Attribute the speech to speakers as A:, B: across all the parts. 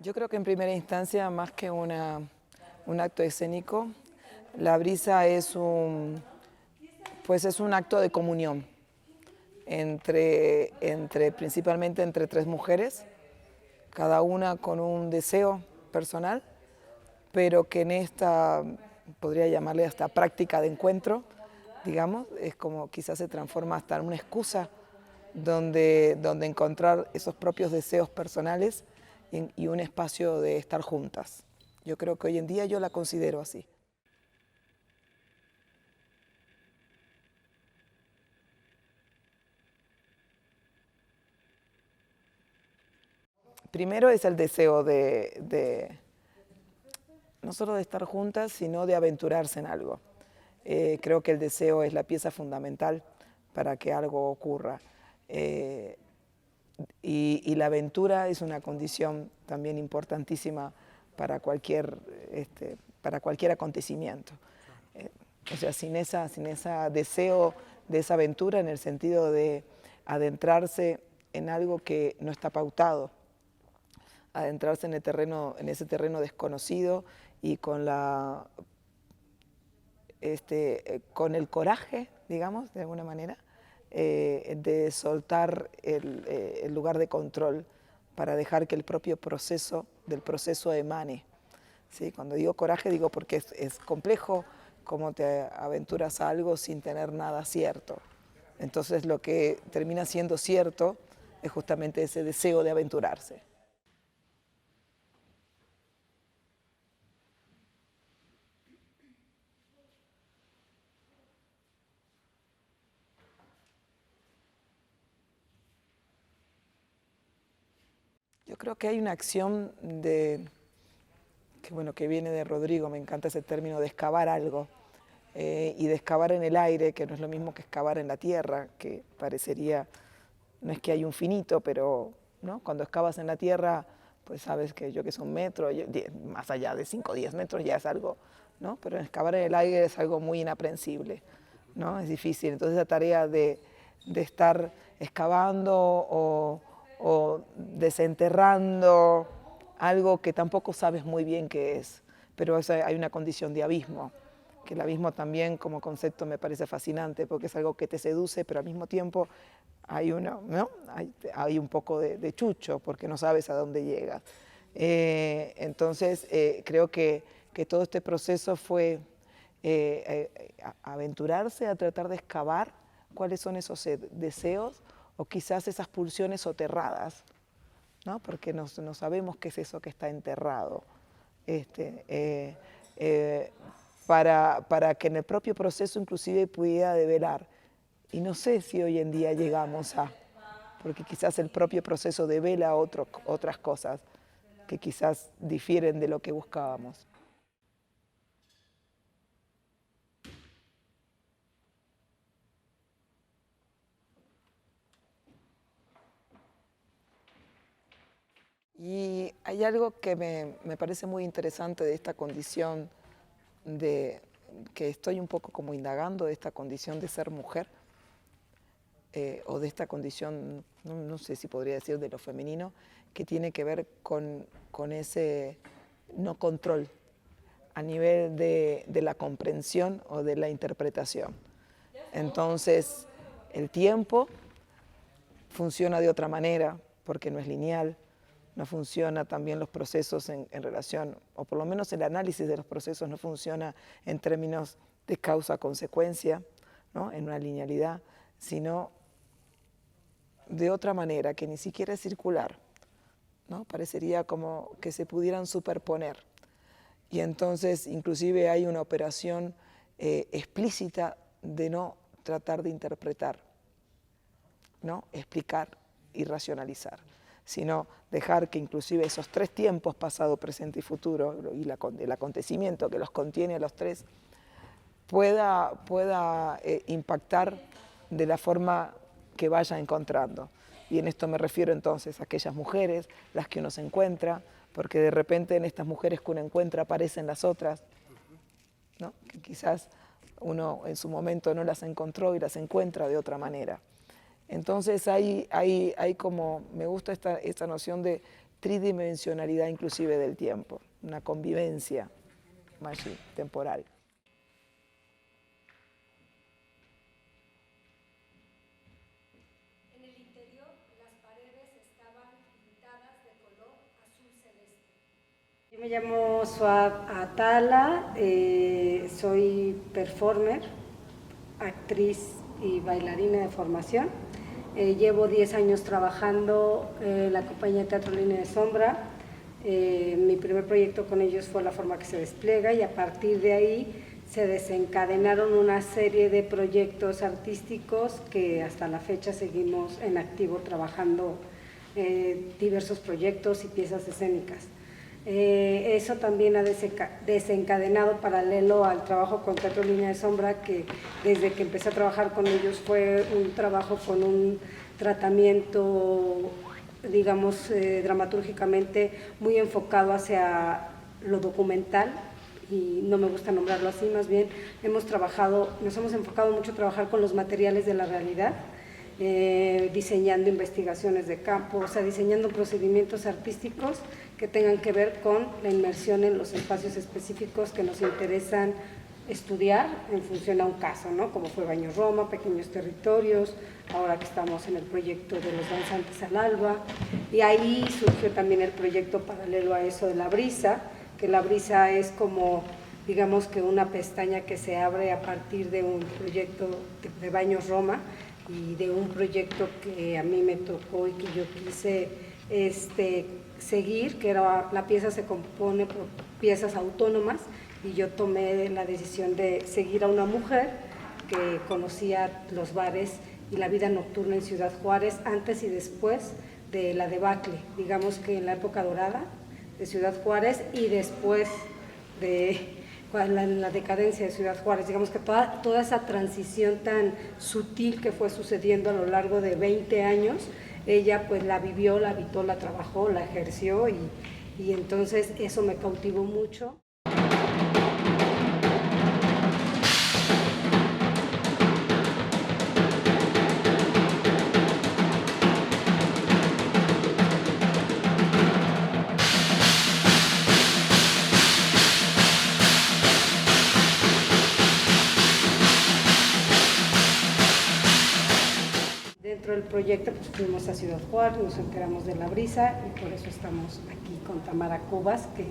A: Yo creo que en primera instancia, más que un acto escénico, la brisa pues es un acto de comunión principalmente entre tres mujeres, cada una con un deseo personal, pero que en esta, podría llamarle hasta práctica de encuentro, digamos, es como quizás se transforma hasta en una excusa donde encontrar esos propios deseos personales y un espacio de estar juntas. Yo creo que hoy en día yo la considero así. Primero es el deseo no solo de estar juntas, sino de aventurarse en algo. Creo que el deseo es la pieza fundamental para que algo ocurra. Y la aventura es una condición también importantísima para para cualquier acontecimiento. O sea, sin ese deseo de esa aventura, en el sentido de adentrarse en algo que no está pautado, adentrarse en ese terreno desconocido y con el coraje, digamos, de alguna manera, de soltar el lugar de control para dejar que el propio proceso del proceso emane. ¿Sí? Cuando digo coraje, digo porque es complejo cómo te aventuras a algo sin tener nada cierto. Entonces lo que termina siendo cierto es justamente ese deseo de aventurarse. Yo creo que hay una acción que viene de Rodrigo, me encanta ese término de excavar algo, y de excavar en el aire, que no es lo mismo que excavar en la tierra, que parecería, no es que hay un finito, pero ¿no? Cuando excavas en la tierra, pues sabes que yo que es un metro, más allá de 5 o 10 metros ya es algo, ¿no? Pero excavar en el aire es algo muy inaprensible, ¿no? Es difícil. Entonces la tarea de estar excavando o desenterrando algo que tampoco sabes muy bien qué es, pero hay una condición de abismo, que el abismo también como concepto me parece fascinante, porque es algo que te seduce, pero al mismo tiempo ¿no? hay un poco de chucho, porque no sabes a dónde llegas. Entonces, creo que todo este proceso fue aventurarse a tratar de excavar cuáles son esos deseos o quizás esas pulsiones soterradas, ¿no? Porque no sabemos qué es eso que está enterrado. Eh, eh, para que en el propio proceso inclusive pudiera develar. Y no sé si hoy en día llegamos porque quizás el propio proceso devela otras cosas que quizás difieren de lo que buscábamos. Y hay algo que me parece muy interesante de esta condición que estoy un poco como indagando, de esta condición de ser mujer, o de esta condición, no sé si podría decir de lo femenino, que tiene que ver con ese no control a nivel de la comprensión o de la interpretación. Entonces, el tiempo funciona de otra manera porque no es lineal, no funciona también los procesos en relación, o por lo menos el análisis de los procesos no funciona en términos de causa-consecuencia, ¿no? En una linealidad, sino de otra manera, que ni siquiera es circular, ¿no? Parecería como que se pudieran superponer. Y entonces inclusive hay una operación explícita de no tratar de interpretar, ¿no? Explicar y racionalizar, sino dejar que inclusive esos tres tiempos, pasado, presente y futuro, y el acontecimiento que los contiene a los tres, pueda impactar de la forma que vaya encontrando. Y en esto me refiero entonces a aquellas mujeres, las que uno se encuentra, porque de repente en estas mujeres que uno encuentra aparecen las otras, ¿no? Que quizás uno en su momento no las encontró y las encuentra de otra manera. Entonces hay como, me gusta esta noción de tridimensionalidad inclusive del tiempo, una convivencia allí, temporal.
B: En el interior, las paredes estaban pintadas de color azul celeste. Yo me llamo Suad Atala, soy performer, actriz y bailarina de formación. Llevo 10 años trabajando en la compañía de teatro Línea de Sombra. Mi primer proyecto con ellos fue La forma que se despliega, y a partir de ahí se desencadenaron una serie de proyectos artísticos que hasta la fecha seguimos en activo trabajando diversos proyectos y piezas escénicas. Eso también ha desencadenado, paralelo al trabajo con Teatro Línea de Sombra, que desde que empecé a trabajar con ellos fue un trabajo con un tratamiento, digamos, dramatúrgicamente muy enfocado hacia lo documental, y no me gusta nombrarlo así, más bien nos hemos enfocado mucho a trabajar con los materiales de la realidad, diseñando investigaciones de campo, o sea, diseñando procedimientos artísticos que tengan que ver con la inmersión en los espacios específicos que nos interesan estudiar en función a un caso, ¿no? Como fue Baños Roma, Pequeños Territorios, ahora que estamos en el proyecto de Los Danzantes al Alba, y ahí surgió también el proyecto paralelo a eso de La Brisa, que La Brisa es como, digamos, que una pestaña que se abre a partir de un proyecto de Baños Roma y de un proyecto que a mí me tocó y que yo quise seguir, que era, la pieza se compone por piezas autónomas, y yo tomé la decisión de seguir a una mujer que conocía los bares y la vida nocturna en Ciudad Juárez antes y después de la debacle, digamos que en la época dorada de Ciudad Juárez y después de la decadencia de Ciudad Juárez, digamos que toda esa transición tan sutil que fue sucediendo a lo largo de 20 años, ella pues la vivió, la habitó, la trabajó, la ejerció, y entonces eso me cautivó mucho. Dentro del proyecto pues fuimos a Ciudad Juárez, nos enteramos de La Brisa, y por eso estamos aquí con Tamara Cubas, que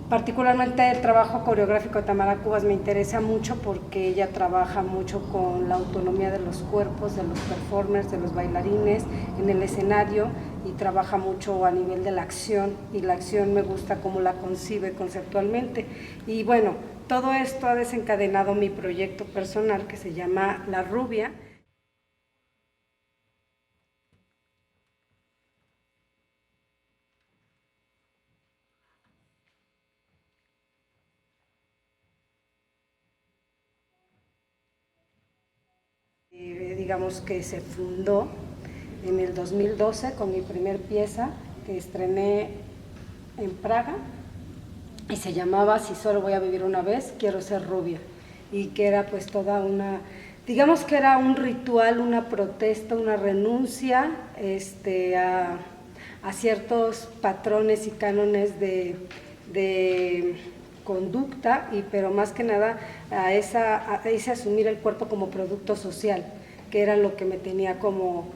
B: particularmente el trabajo coreográfico de Tamara Cubas me interesa mucho porque ella trabaja mucho con la autonomía de los cuerpos, de los performers, de los bailarines en el escenario, y trabaja mucho a nivel de la acción, y la acción me gusta cómo la concibe conceptualmente. Y bueno, todo esto ha desencadenado mi proyecto personal que se llama La Rubia. Digamos que se fundó en el 2012 con mi primer pieza que estrené en Praga, y se llamaba Si solo voy a vivir una vez, quiero ser rubia, y que era pues toda una, digamos que era un ritual, una protesta, una renuncia a ciertos patrones y cánones de conducta, pero más que nada a ese asumir el cuerpo como producto social, que era lo que me tenía como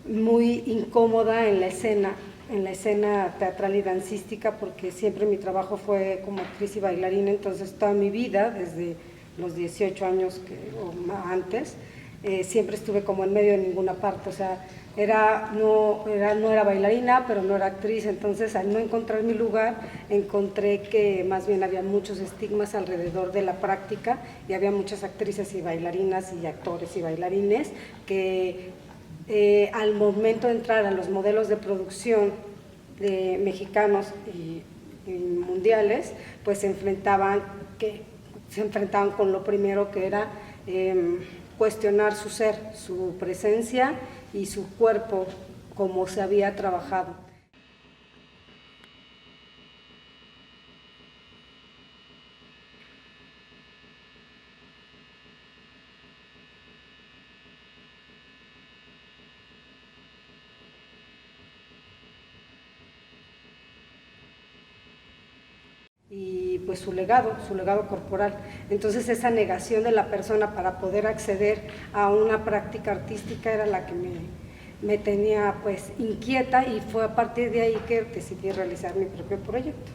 B: muy incómoda en la escena teatral y dancística, porque siempre mi trabajo fue como actriz y bailarina, entonces toda mi vida, desde los 18 años o antes, siempre estuve como en medio de ninguna parte, o sea, no era bailarina, pero no era actriz, entonces al no encontrar mi lugar, encontré que más bien había muchos estigmas alrededor de la práctica, y había muchas actrices y bailarinas y actores y bailarines que al momento de entrar a los modelos de producción mexicanos y mundiales, pues se enfrentaban con lo primero, que era cuestionar su ser, su presencia y su cuerpo, como se había trabajado. y pues su legado corporal. Entonces esa negación de la persona para poder acceder a una práctica artística era la que me tenía pues inquieta, y fue a partir de ahí que decidí realizar mi propio proyecto.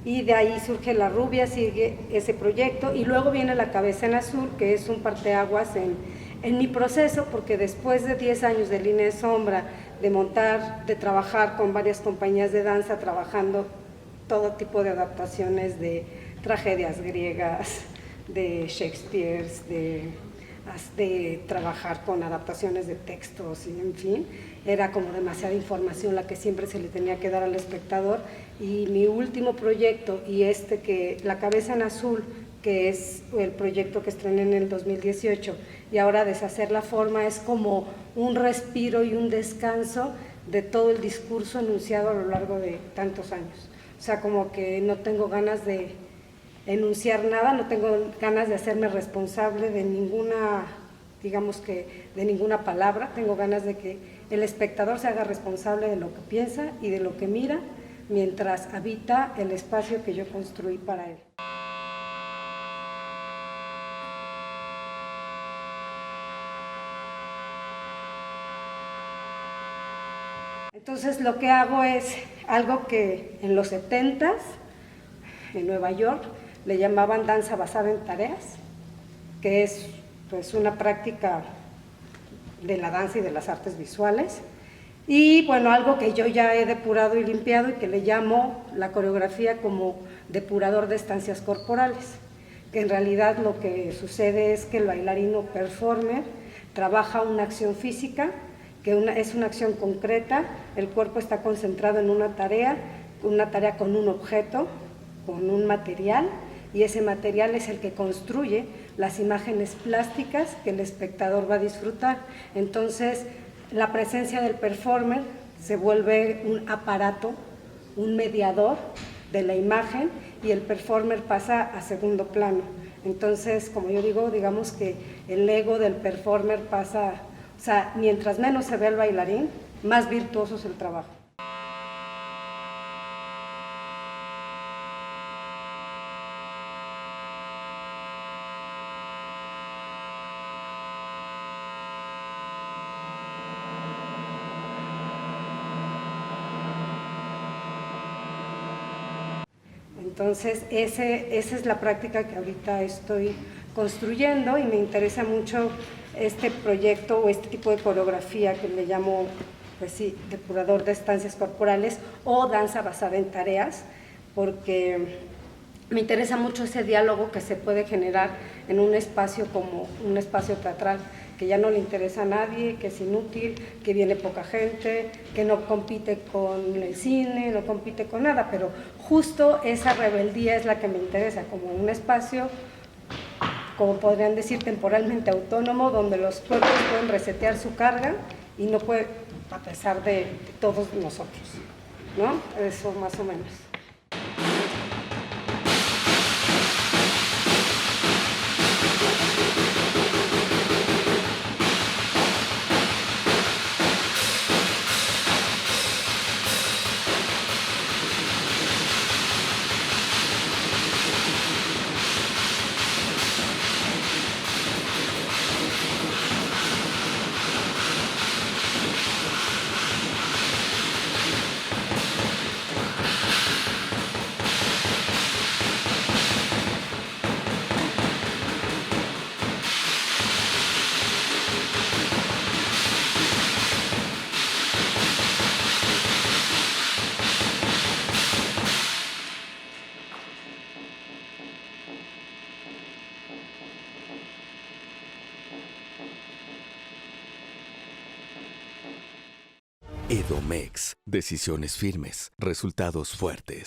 B: Y de ahí surge La Rubia, sigue ese proyecto, y luego viene La Cabeza en Azul, que es un parteaguas en mi proceso, porque después de 10 años de Línea de Sombra, de montar, de trabajar con varias compañías de danza, trabajando todo tipo de adaptaciones de tragedias griegas, de Shakespeare, de trabajar con adaptaciones de textos, y en fin, era como demasiada información la que siempre se le tenía que dar al espectador. Y mi último proyecto, y que La Cabeza en Azul, que es el proyecto que estrené en el 2018, y ahora Deshacer la Forma, es como un respiro y un descanso de todo el discurso enunciado a lo largo de tantos años. O sea, como que no tengo ganas de enunciar nada, no tengo ganas de hacerme responsable de ninguna, digamos que de ninguna palabra, tengo ganas de que el espectador se haga responsable de lo que piensa y de lo que mira, mientras habita el espacio que yo construí para él. Entonces lo que hago es algo que en los 70s, en Nueva York, le llamaban danza basada en tareas, que es pues una práctica de la danza y de las artes visuales. Y bueno, algo que yo ya he depurado y limpiado, y que le llamo la coreografía como depurador de estancias corporales, que en realidad lo que sucede es que el bailarino performer trabaja una acción física, que es una acción concreta, el cuerpo está concentrado en una tarea con un objeto, con un material, y ese material es el que construye las imágenes plásticas que el espectador va a disfrutar. Entonces, la presencia del performer se vuelve un aparato, un mediador de la imagen, y el performer pasa a segundo plano. Entonces, como yo digo, digamos que el ego del performer pasa, o sea, mientras menos se ve el bailarín, más virtuoso es el trabajo. Entonces, esa es la práctica que ahorita estoy construyendo, y me interesa mucho este proyecto o este tipo de coreografía que le llamo, pues sí, depurador de estancias corporales o danza basada en tareas, porque me interesa mucho ese diálogo que se puede generar en un espacio como un espacio teatral, que ya no le interesa a nadie, que es inútil, que viene poca gente, que no compite con el cine, no compite con nada, pero justo esa rebeldía es la que me interesa, como un espacio, como podrían decir, temporalmente autónomo, donde los cuerpos pueden resetear su carga y no puede, a pesar de todos nosotros, ¿no? Eso más o menos.
C: Edomex. Decisiones firmes, resultados fuertes.